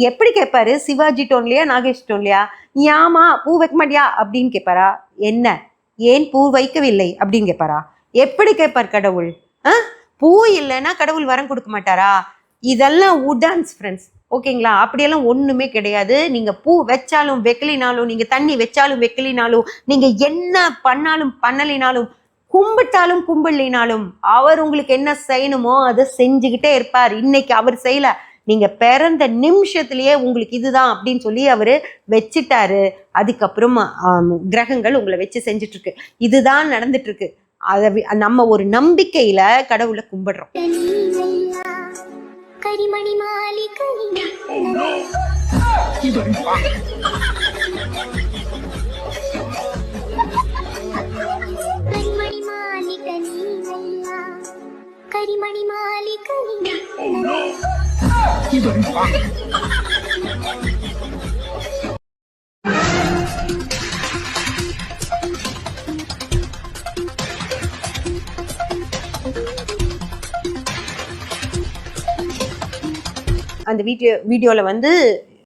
எப்படி கேட்பாரு? சிவாஜி டோன்லையா நாகேஷ் டோன்லையா? ஏமா பூ வைக்க மாட்டியா அப்படின்னு கேட்பாரா? என்ன ஏன் பூ வைக்கவில்லை அப்படின்னு கேட்பாரா? எப்படி கேட்பார் கடவுள்? பூ இல்லைன்னா கடவுள் வரம் கொடுக்க மாட்டாரா? இதெல்லாம் உடான்ஸ் ஃப்ரெண்ட்ஸ், ஓகேங்களா? அப்படியெல்லாம் ஒன்றுமே கிடையாது. நீங்கள் பூ வச்சாலும் வைக்கலினாலும், நீங்கள் தண்ணி வச்சாலும் வைக்கலினாலும், நீங்கள் என்ன பண்ணாலும் பண்ணலினாலும், கும்பிட்டாலும் கும்பிடலினாலும், அவர் உங்களுக்கு என்ன செய்யணுமோ அதை செஞ்சுக்கிட்டே இருப்பார். இன்னைக்கு அவர் செய்யல, நீங்க பிறந்த நிமிஷத்திலேயே உங்களுக்கு இதுதான் அப்படின்னு சொல்லி அவரு வச்சுட்டாரு. அதுக்கப்புறம் கிரகங்கள் உங்களை வச்சு செஞ்சுட்டு இருக்கு. இதுதான் நடந்துட்டு இருக்கு. அத நம்ம ஒரு நம்பிக்கையில கடவுளை கும்பிடுறோம். கரிமணி மாளிகை கரிமணி மாளிகை அந்த வீடியோவில் வந்து